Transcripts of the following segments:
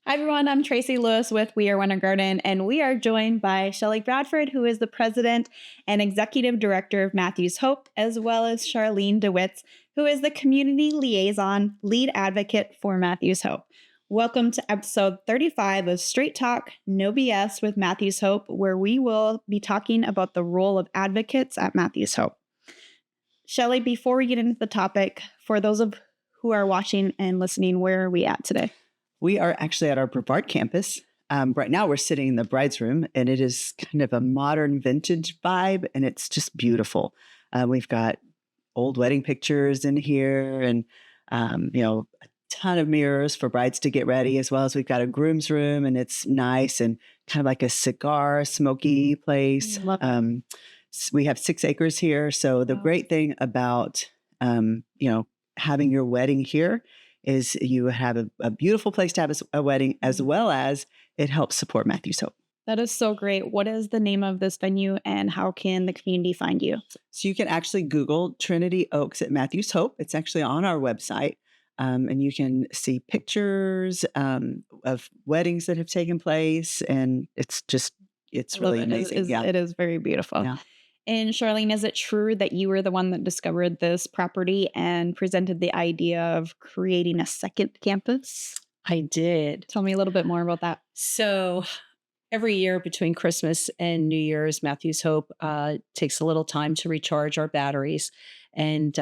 Hi, everyone. I'm Tracy Lewis with We Are Winter Garden, and we are joined by Shelley Bradford, who is the president and executive director of Matthews Hope, as well as Sharlene Dewitz, who is the community liaison lead advocate for Matthews Hope. Welcome to episode 35 of Straight Talk, No BS with Matthews Hope, where we will be talking about the role of advocates at Matthews Hope. Shelley, before we get into the topic, for those of who are watching and listening, where are we at today? We are actually at our Brevard campus. Right now we're sitting in the bride's room, and it is kind of a modern vintage vibe, and it's just beautiful. We've got old wedding pictures in here and, a ton of mirrors for brides to get ready, as well as we've got a groom's room, and it's nice and kind of like a cigar, smoky place. We have 6 acres here. So the great thing about, having your wedding here is you have a beautiful place to have a wedding, as well as it helps support Matthews Hope. That is so great. What is the name of this venue and how can the community find you? So you can actually Google Trinity Oaks at Matthews Hope. It's actually on our website. And you can see pictures of weddings that have taken place. And it's really amazing. It is very beautiful. Yeah. And Sharlene, is it true that you were the one that discovered this property and presented the idea of creating a second campus? I did. Tell me a little bit more about that. So every year between Christmas and New Year's, Matthews Hope takes a little time to recharge our batteries. And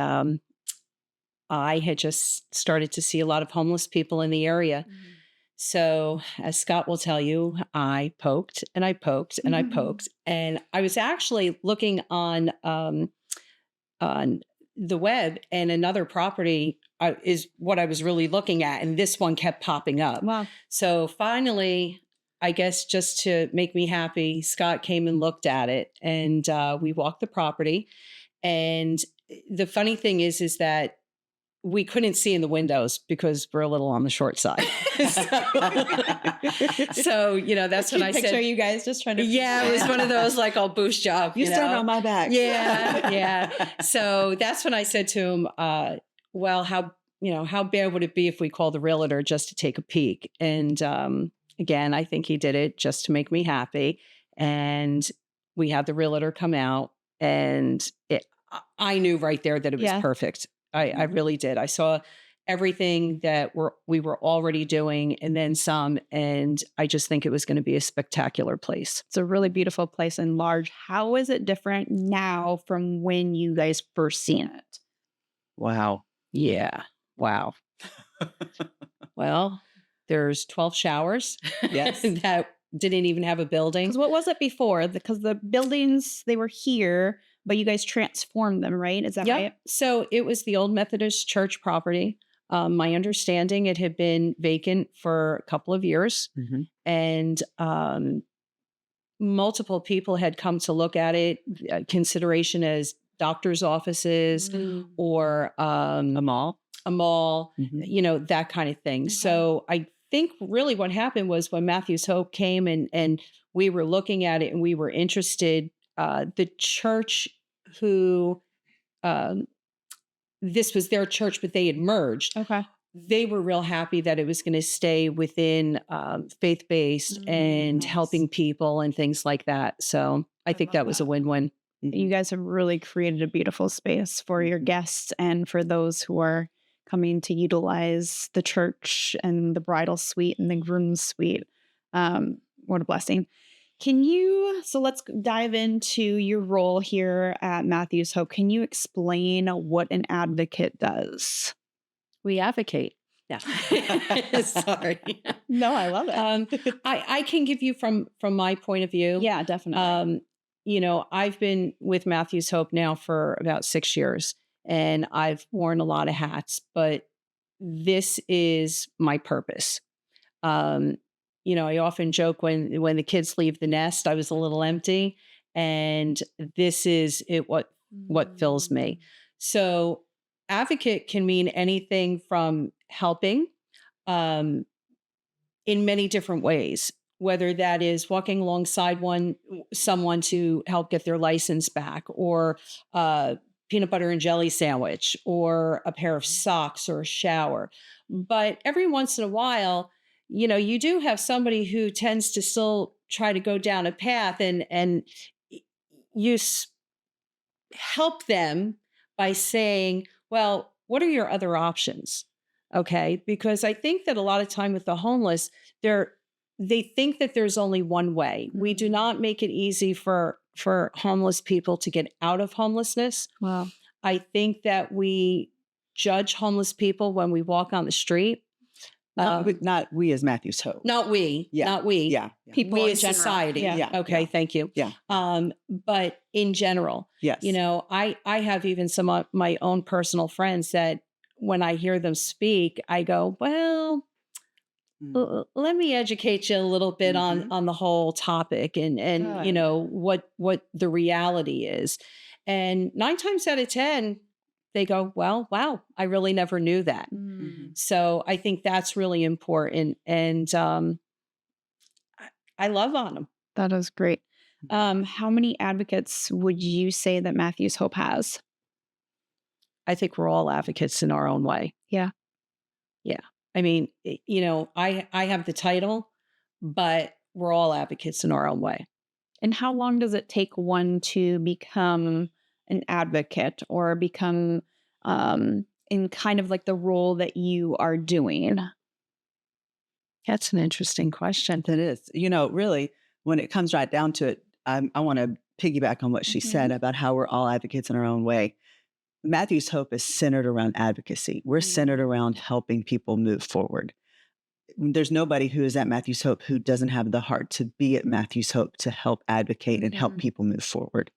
I had just started to see a lot of homeless people in the area. Mm-hmm. So as Scott will tell you, I poked and I poked and I poked. And I was actually looking on the web, and another property is what I was really looking at. And this one kept popping up. Wow. So finally, I guess just to make me happy, Scott came and looked at it, and we walked the property. And the funny thing is that we couldn't see in the windows because we're a little on the short side. so that's when I said, picture you guys just trying to. Yeah, it was one of those like, I'll boost you up. You stand on my back. Yeah. So that's when I said to him, well, how bad would it be if we called the realtor just to take a peek? And again, I think he did it just to make me happy. And we had the realtor come out, and I knew right there that it was perfect. I really did. I saw everything that we were already doing and then some, and I just think it was going to be a spectacular place. It's a really beautiful place and large. How is it different now from when you guys first seen it? Wow. Yeah. Wow. Well, there's 12 showers. Yes. That didn't even have a building. Because what was it before? Because the buildings, they were here, but you guys transformed them, right? Is that right? So it was the old Methodist church property. My understanding, it had been vacant for a couple of years, and multiple people had come to look at it, consideration as doctor's offices or a mall, that kind of thing. Okay. So I think really what happened was when Matthews Hope came and we were looking at it and we were interested, the church who, this was their church, but they had merged. Okay. They were real happy that it was going to stay within faith-based and helping people and things like that. So I think that was a win-win. You guys have really created a beautiful space for your guests and for those who are coming to utilize the church and the bridal suite and the groom's suite. What a blessing. So let's dive into your role here at Matthews Hope. Can you explain what an advocate does? We advocate. Yeah. Sorry. No, I love it. I can give you from my point of view. Yeah, definitely. I've been with Matthews Hope now for about 6 years, and I've worn a lot of hats, but this is my purpose. I often joke when the kids leave the nest, I was a little empty, and this is what fills me. So advocate can mean anything from helping in many different ways, whether that is walking alongside someone to help get their license back, or peanut butter and jelly sandwich, or a pair of socks, or a shower. But every once in a while, you do have somebody who tends to still try to go down a path, and you help them by saying, well, what are your other options? Okay. Because I think that a lot of time with the homeless, they think that there's only one way. We do not make it easy for homeless people to get out of homelessness. Wow. I think that we judge homeless people when we walk on the street. Not we as Matthew's Hope. Not we. Yeah. Not we. Yeah. People We in as general. society. Yeah. Okay. Yeah. Thank you. Yeah. But in general, Yes. I have even some of my own personal friends that when I hear them speak, I go, well, let me educate you a little bit on the whole topic and Good. what the reality is. And 9 times out of 10, they go, well, wow, I really never knew that. So I think that's really important. And I love on them. That is great. How many advocates would you say that Matthew's Hope has? I think we're all advocates in our own way. Yeah. Yeah. I mean, I have the title, but we're all advocates in our own way. And how long does it take one to become an advocate or become in kind of like the role that you are doing? That's an interesting question. That is. Really, when it comes right down to it, I want to piggyback on what she said about how we're all advocates in our own way. Matthew's Hope is centered around advocacy. We're centered around helping people move forward. There's nobody who is at Matthew's Hope who doesn't have the heart to be at Matthew's Hope to help advocate and help people move forward.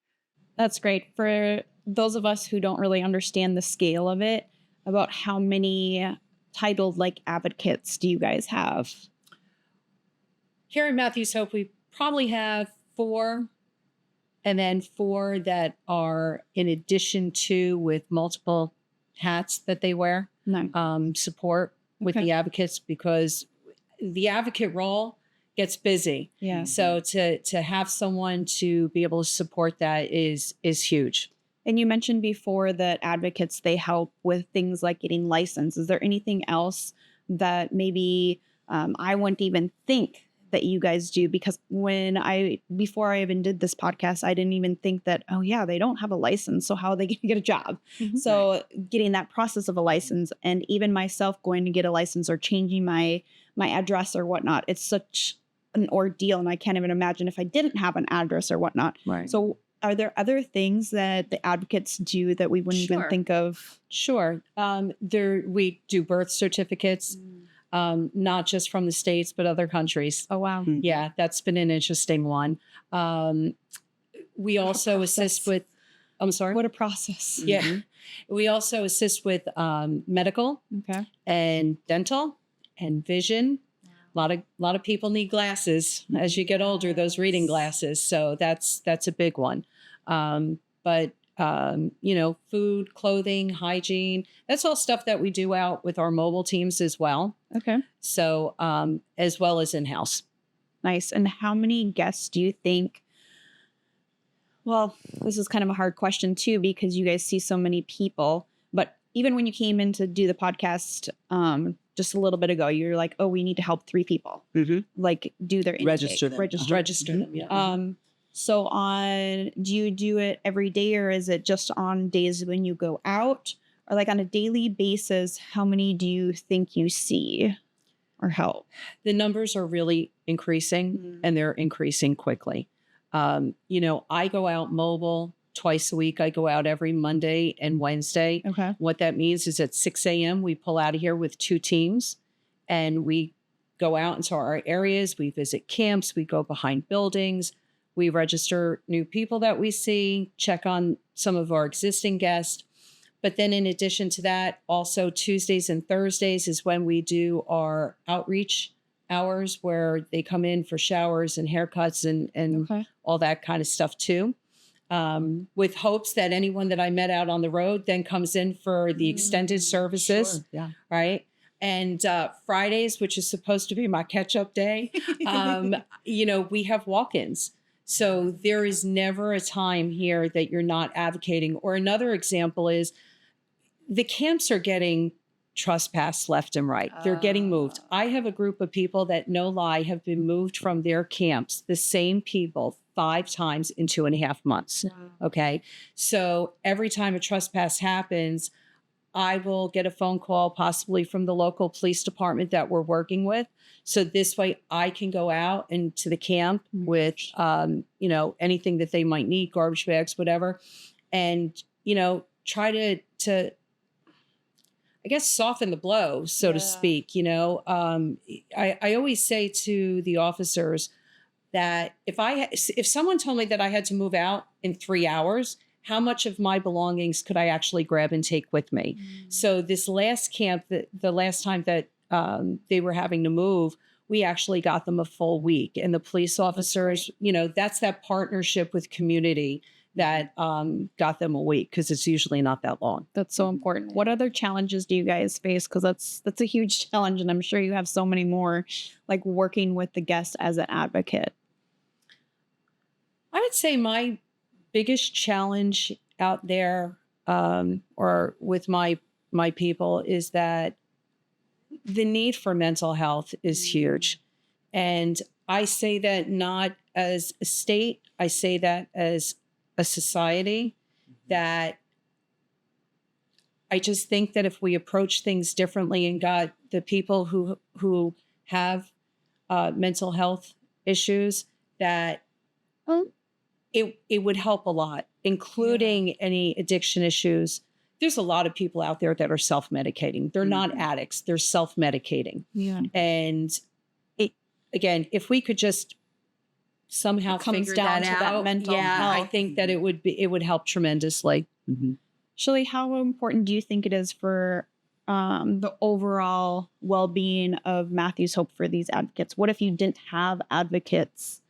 That's great. For those of us who don't really understand the scale of it, about how many titled like advocates do you guys have? Here in Matthew's Hope, we probably have 4, and then 4 that are in addition to with multiple hats that they wear. No. Support with the advocates, because the advocate role gets busy. Yeah. So to have someone to be able to support that is huge. And you mentioned before that advocates, they help with things like getting licensed. Is there anything else that maybe I wouldn't even think that you guys do? Because before I even did this podcast, I didn't even think that, oh yeah, they don't have a license, so how are they going to get a job? So getting that process of a license, and even myself going to get a license or changing my address or whatnot, it's such an ordeal, and I can't even imagine if I didn't have an address or whatnot. Right. So are there other things that the advocates do that we wouldn't even think of? Sure. We do birth certificates, not just from the States, but other countries. Oh, wow. Yeah, that's been an interesting one. We also assist with, I'm sorry? What a process. Yeah. We also assist with medical and dental and vision. A lot of people need glasses as you get older, those reading glasses. So that's a big one. But food, clothing, hygiene, that's all stuff that we do out with our mobile teams as well. Okay. So as well as in-house. Nice. And how many guests do you think? Well, this is kind of a hard question too, because you guys see so many people. But even when you came in to do the podcast just a little bit ago, you're like, oh, we need to help 3 people. Like do their intake. Register them. Register them, yeah. So do you do it every day, or is it just on days when you go out? Or like on a daily basis, how many do you think you see or help? The numbers are really increasing, and they're increasing quickly. I go out mobile twice a week. I go out every Monday and Wednesday. Okay. What that means is at 6 a.m. we pull out of here with 2 teams, and we go out into our areas. We visit camps. We go behind buildings. We register new people that we see, check on some of our existing guests. But then in addition to that, also Tuesdays and Thursdays is when we do our outreach hours, where they come in for showers and haircuts and all that kind of stuff too. With hopes that anyone that I met out on the road then comes in for the extended services. Sure. Yeah. Right. And Fridays, which is supposed to be my catch-up day, we have walk-ins. So there is never a time here that you're not advocating. Or another example is the camps are getting trespass left and right. They're getting moved. I have a group of people that, no lie, have been moved from their camps, the same people, 5 times in 2.5 months. Wow. Okay. So every time a trespass happens, I will get a phone call, possibly from the local police department that we're working with. So this way I can go out into the camp with, anything that they might need, garbage bags, whatever, and, try to I guess, soften the blow, so to speak. I always say to the officers that if someone told me that I had to move out in 3 hours, how much of my belongings could I actually grab and take with me? So this last camp, the last time that they were having to move, we actually got them a full week. And the police officers, that's that partnership with community that got them a week, because it's usually not that long. That's so important. What other challenges do you guys face? Because that's a huge challenge, and I'm sure you have so many more, like working with the guest as an advocate. I would say my biggest challenge out there, or with my people, is that the need for mental health is huge. And I say that not as a state, I say that as a society, that I just think that if we approach things differently and got the people who have mental health issues, that it would help a lot, including any addiction issues. There's a lot of people out there that are self-medicating. They're not addicts. They're self-medicating. Yeah. And again, if we could just somehow figure that out, that mental health. I think that it would help tremendously. Mm-hmm. Shelley, how important do you think it is for the overall well-being of Matthews Hope for these advocates? What if you didn't have advocates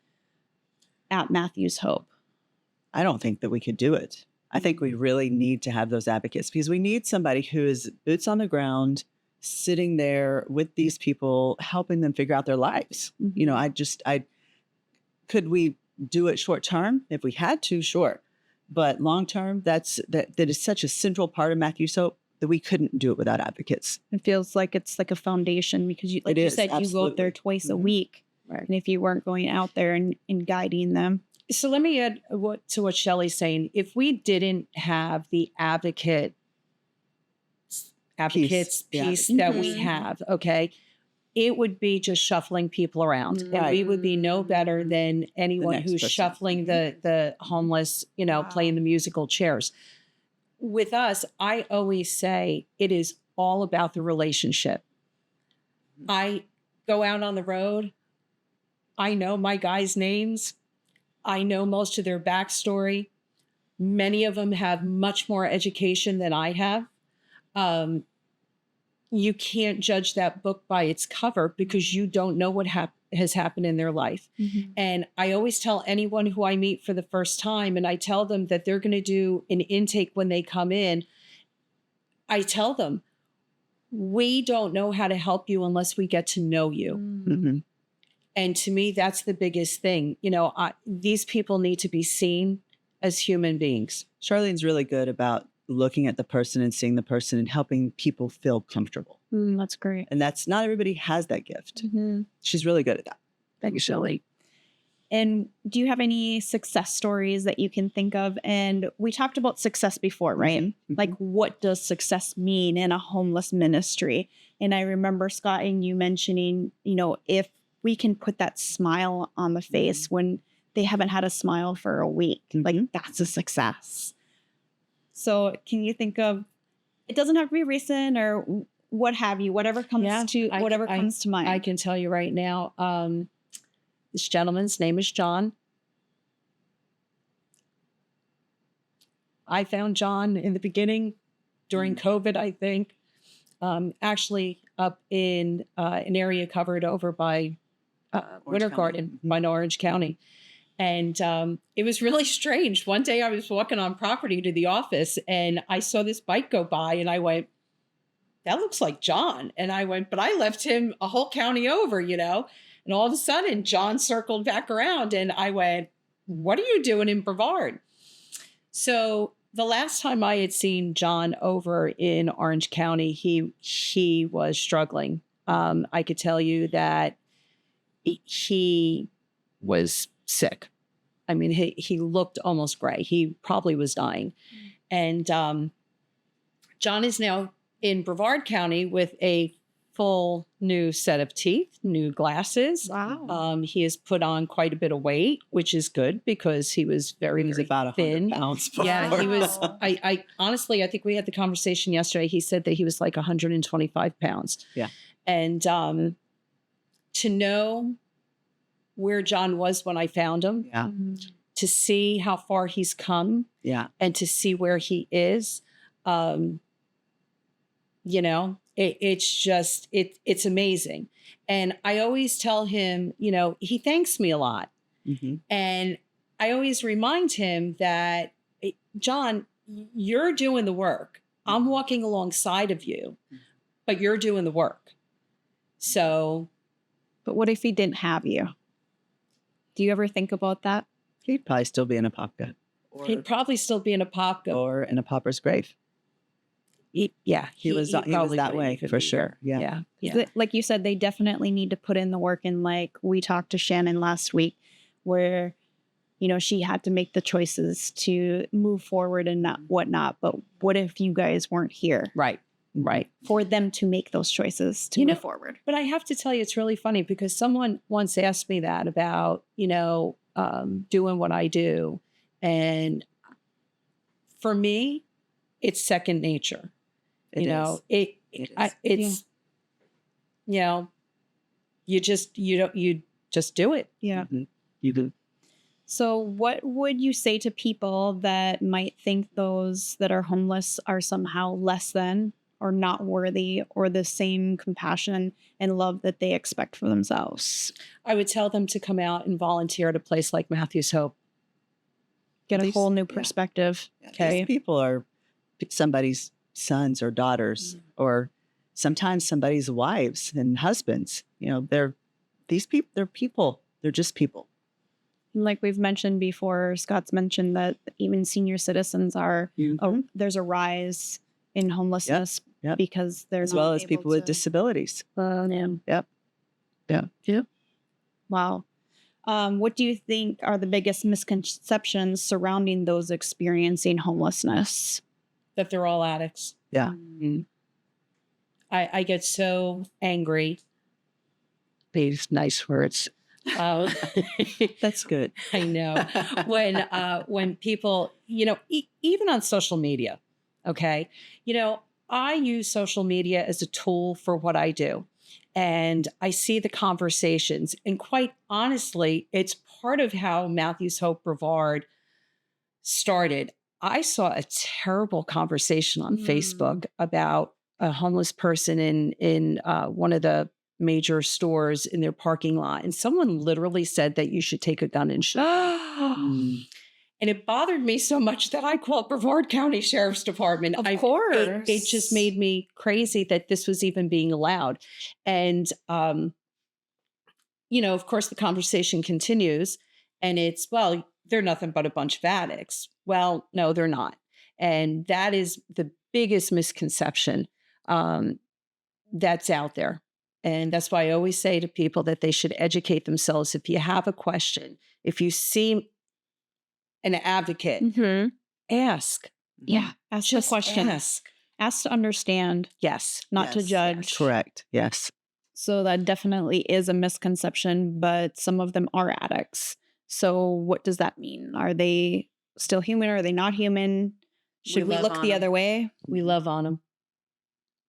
at Matthews Hope? I don't think that we could do it. I think we really need to have those advocates, because we need somebody who is boots on the ground, sitting there with these people, helping them figure out their lives. Mm-hmm. Could we do it short term? If we had to, sure. But long term, that is such a central part of Matthews Hope that we couldn't do it without advocates. It feels like it's like a foundation, because you said, absolutely. you go out there twice a week. Right. And if you weren't going out there and guiding them. So let me add to what Shelley's saying. If we didn't have the advocates piece that we have, okay, it would be just shuffling people around. Right. And we would be no better than anyone who's person. shuffling the homeless, playing the musical chairs. With us, I always say it is all about the relationship. I go out on the road. I know my guys' names. I know most of their backstory. Many of them have much more education than I have. You can't judge that book by its cover, because you don't know what has happened in their life. Mm-hmm. And I always tell anyone who I meet for the first time, and I tell them that they're going to do an intake when they come in, I tell them, we don't know how to help you unless we get to know you. Mm-hmm. And to me, that's the biggest thing. These people need to be seen as human beings. Charlene's really good about looking at the person and seeing the person and helping people feel comfortable. That's great. And that's not everybody has that gift. Mm-hmm. She's really good at that. Thanks, Shelley. And do you have any success stories that you can think of? And we talked about success before, right? Mm-hmm. Like, what does success mean in a homeless ministry? And I remember, Scott, and you mentioning, if we can put that smile on the face when they haven't had a smile for a week, like, that's a success. So can you think of, it doesn't have to be recent or what have you, whatever comes to mind. I can tell you right now, this gentleman's name is John. I found John in the beginning during COVID, I think, actually up in an area covered over by Winter Garden, by Orange County. And it was really strange. One day I was walking on property to the office and I saw this bike go by and I went, that looks like John. And I went, but I left him a whole county over, And all of a sudden John circled back around and I went, what are you doing in Brevard? So the last time I had seen John over in Orange County, he was struggling. I could tell you that he was sick. I mean, he looked almost gray. He probably was dying. And John is now in Brevard County with a full new set of teeth, new glasses. Wow. He has put on quite a bit of weight, which is good because he was very, He was very about thin. 100 pounds before. Yeah, he was. Wow. I honestly, I think we had the conversation yesterday. He said that he was like 125 pounds. Yeah. And to know where John was when I found him, Yeah. to see how far he's come, Yeah. and to see where he is, you know, it's amazing. And I always tell him, you know, he thanks me a lot. Mm-hmm. And I always remind him that, John, you're doing the work. I'm walking alongside of you, but you're doing the work. So, But what if he didn't have you? Do you ever think about that? He'd probably still be in a Apopka. he'd probably still be in a pop. Or in a pauper's grave. He was probably that would way even for be sure. here. Yeah. Yeah. Like you said, they definitely need to put in the work. And like we talked to Shannon last week, where, you know, she had to make the choices to move forward and not whatnot. But what if you guys weren't here Right. for them to make those choices to You know, move forward? But I have to tell you, it's really funny because someone once asked me that about, you know, doing what I do. And for me, it's second nature. It is. It's, you know, you just do it. Yeah. Mhm. You do. So what would you say to people that might think those that are homeless are somehow less than or not worthy or the same compassion and love that they expect for themselves? I would tell them to come out and volunteer at a place like Matthew's Hope. Get a These- whole new yeah. perspective. Okay. These people are somebody's sons or daughters, or sometimes somebody's wives and husbands. You know, they're people. They're just people. Like we've mentioned before, Scott's mentioned that even senior citizens are, Mhm. there's a rise in homelessness Yep. because they're As not well as able people with to- disabilities. Yeah. Yep. Wow. What do you think are the biggest misconceptions surrounding those experiencing homelessness? That they're all addicts. Yeah. Mm. I get so angry. These nice words. That's good. I know when people, you know, even on social media, okay, you know, I use social media as a tool for what I do, and I see the conversations, and quite honestly, it's part of how Matthew's Hope Brevard started. I saw a terrible conversation on Facebook about a homeless person in one of the major stores in their parking lot, and someone literally said that you should take a gun and shoot. Mm. And it bothered me so much that I called Brevard County Sheriff's Department. Of course. It just made me crazy that this was even being allowed. And, you know, of course, the conversation continues, and it's, well, they're nothing but a bunch of addicts. Well, no, they're not. And that is the biggest misconception that's out there. And that's why I always say to people that they should educate themselves. If you have a question, if you see an advocate, Mm-hmm. ask. Yeah. Ask Just the question. ask. Ask to understand, Yes. not to Yes, judge. Correct. Yes. So that definitely is a misconception, but some of them are addicts. So what does that mean? Are they still human? Are they not human? Should we love look on the them. other way? We love on them.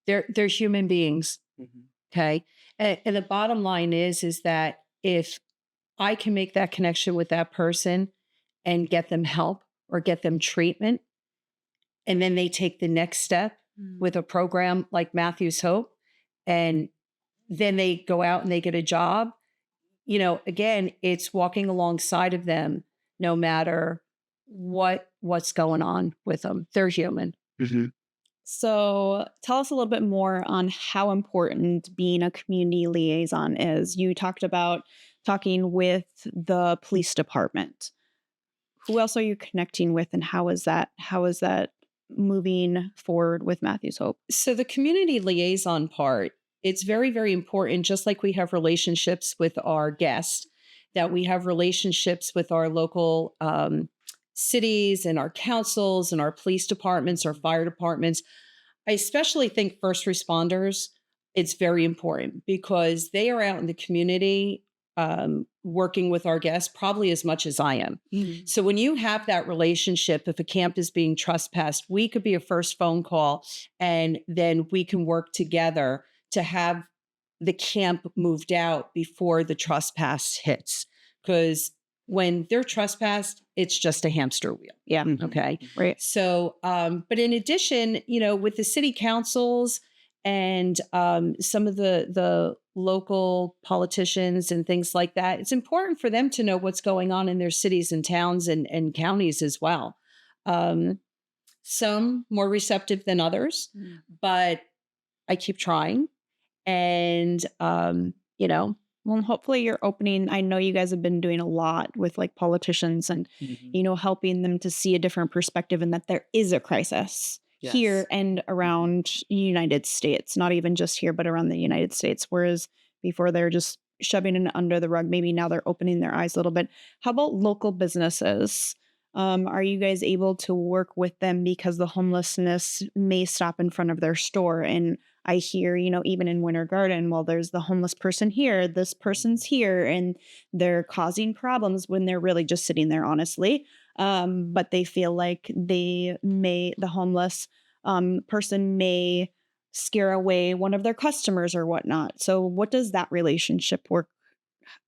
They're human beings. Mhm. Okay. And the bottom line is that if I can make that connection with that person and get them help or get them treatment, and then they take the next step with a program like Matthew's Hope, and then they go out and they get a job, you know, again, it's walking alongside of them no matter what's going on with them. They're human. Mhm. So tell us a little bit more on how important being a community liaison is. You talked about talking with the police department. Who else are you connecting with, and how is that moving forward with Matthew's Hope? So the community liaison part, it's very, very important, just like we have relationships with our guests, that we have relationships with our local cities and our councils and our police departments, our fire departments. I especially think first responders, it's very important because they are out in the community working with our guests probably as much as I am. Mm. So when you have that relationship, if a camp is being trespassed, we could be a first phone call, and then we can work together to have the camp moved out before the trespass hits. Because when they're trespassed, it's just a hamster wheel. Yeah. Okay. Right. So, but in addition, with the city councils and some of the local politicians and things like that, it's important for them to know what's going on in their cities and towns and counties as well. Some more receptive than others, but I keep trying. And, well, hopefully you're opening. I know you guys have been doing a lot with like politicians and, helping them to see a different perspective and that there is a crisis here and around the United States, not even just here, but around the United States. Whereas before they're just shoving it under the rug, maybe now they're opening their eyes a little bit. How about local businesses? Are you guys able to work with them because the homelessness may stop in front of their store? And I hear, even in Winter Garden, well, there's the homeless person here, this person's here, and they're causing problems when they're really just sitting there, honestly. But they feel like the homeless person may scare away one of their customers or whatnot. So what does that relationship work?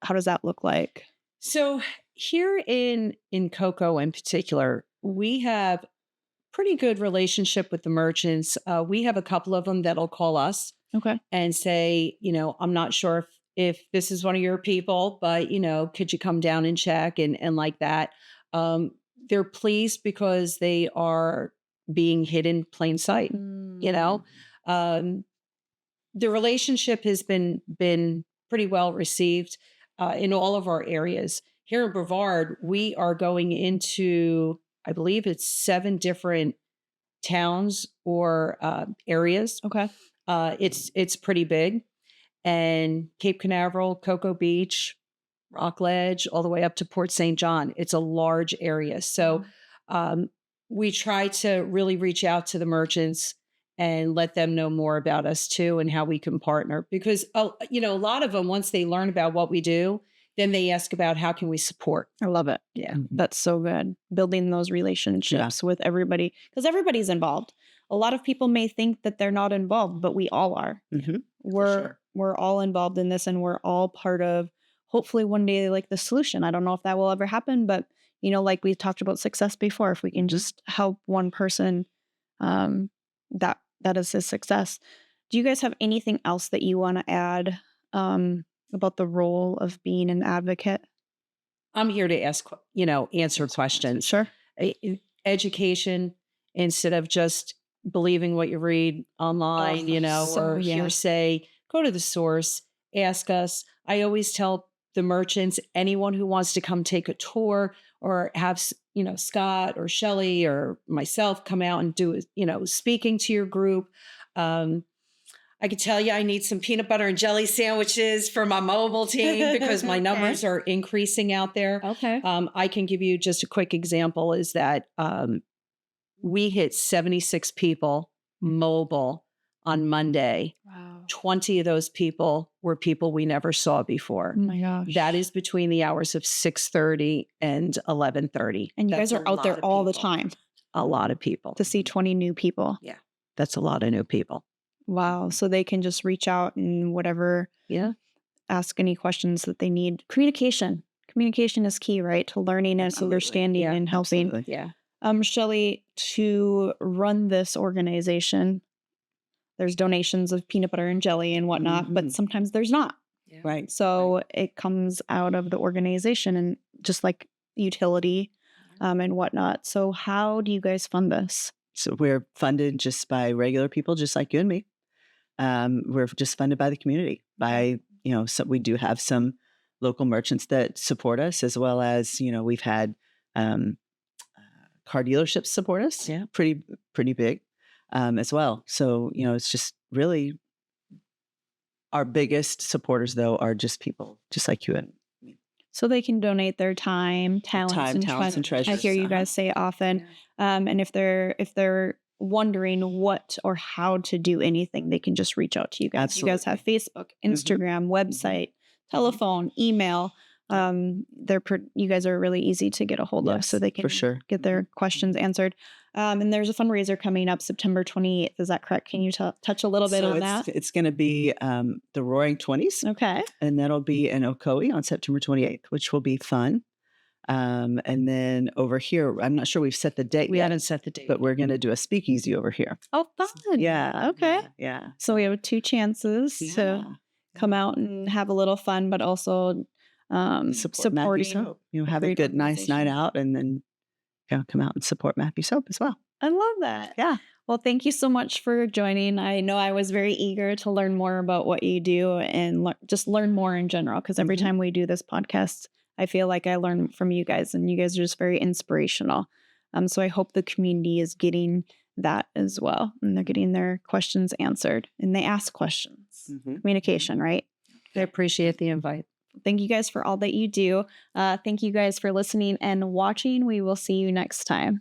How does that look like? So here in Cocoa in particular, we have pretty good relationship with the merchants. We have a couple of them that'll call us and say, I'm not sure if this is one of your people, but, could you come down and check and like that. They're pleased because they are being hid in plain sight. The relationship has been pretty well received in all of our areas. Here in Brevard, we are going into, I believe it's 7 different towns or areas. Okay. It's pretty big. And Cape Canaveral, Cocoa Beach, Rockledge, all the way up to Port St. John. It's a large area. So we try to really reach out to the merchants and let them know more about us too and how we can partner. Because, a lot of them, once they learn about what we do, then they ask about how can we support. I love it. Yeah, that's so good. Building those relationships with everybody, because everybody's involved. A lot of people may think that they're not involved, but we all are. We're all involved in this, and we're all part of, hopefully one day, like the solution. I don't know if that will ever happen, but like we talked about success before, if we can just help one person, that is his success. Do you guys have anything else that you want to add about the role of being an advocate? I'm here to answer questions. Sure. Education instead of just believing what you read online, or hearsay. Go to the source, ask us. I always tell the merchants, anyone who wants to come take a tour or have, Scott or Shelley or myself come out and do, speaking to your group. I can tell you I need some peanut butter and jelly sandwiches for my mobile team because my numbers are increasing out there. Okay. I can give you just a quick example is that we hit 76 people mobile on Monday. Wow. 20 of those people were people we never saw before. Oh my gosh. That is between the hours of 6:30 and 11:30. And you guys are out there all the time. A lot of people. To see 20 new people. Yeah. That's a lot of new people. Wow. So they can just reach out and whatever. Yeah. Ask any questions that they need. Communication is key, right? To learning and understanding and helping. Absolutely. Yeah. Shelley, to run this organization, there's donations of peanut butter and jelly and whatnot, but sometimes there's not. Yeah. Right. So it comes out of the organization and just like utility and whatnot. So how do you guys fund this? So we're funded just by regular people, just like you and me. We're just funded by the community. So we do have some local merchants that support us, as well as we've had car dealerships support us. Yeah. Pretty big as well. So, it's just really our biggest supporters, though, are just people just like you and me. So they can donate their time, talents, and treasures. I hear you guys say it often. And if they're wondering what or how to do anything, they can just reach out to you guys. Absolutely. You guys have Facebook, Instagram, website, telephone, email. You guys are really easy to get a hold of, so they can for sure get their questions answered. And there's a fundraiser coming up September 28th. Is that correct? Can you touch a little bit on that? It's going to be the Roaring 20s. Okay. And that'll be in Ocoee on September 28th, which will be fun. And then over here, I'm not sure we've set the date We yet, haven't set the date. but we're going to do a speakeasy over here. Oh, fun. Yeah. Okay. Yeah. So we have 2 chances to come out and have a little fun, but also Support Matthew's supporting. Hope. Have a good, nice night out, and then come out and support Matthew's Hope as well. I love that. Yeah. Well, thank you so much for joining. I know I was very eager to learn more about what you do and just learn more in general, because every time we do this podcast, I feel like I learn from you guys, and you guys are just very inspirational. So I hope the community is getting that as well, and they're getting their questions answered, and they ask questions. Communication, right? I appreciate the invite. Thank you guys for all that you do. Thank you guys for listening and watching. We will see you next time.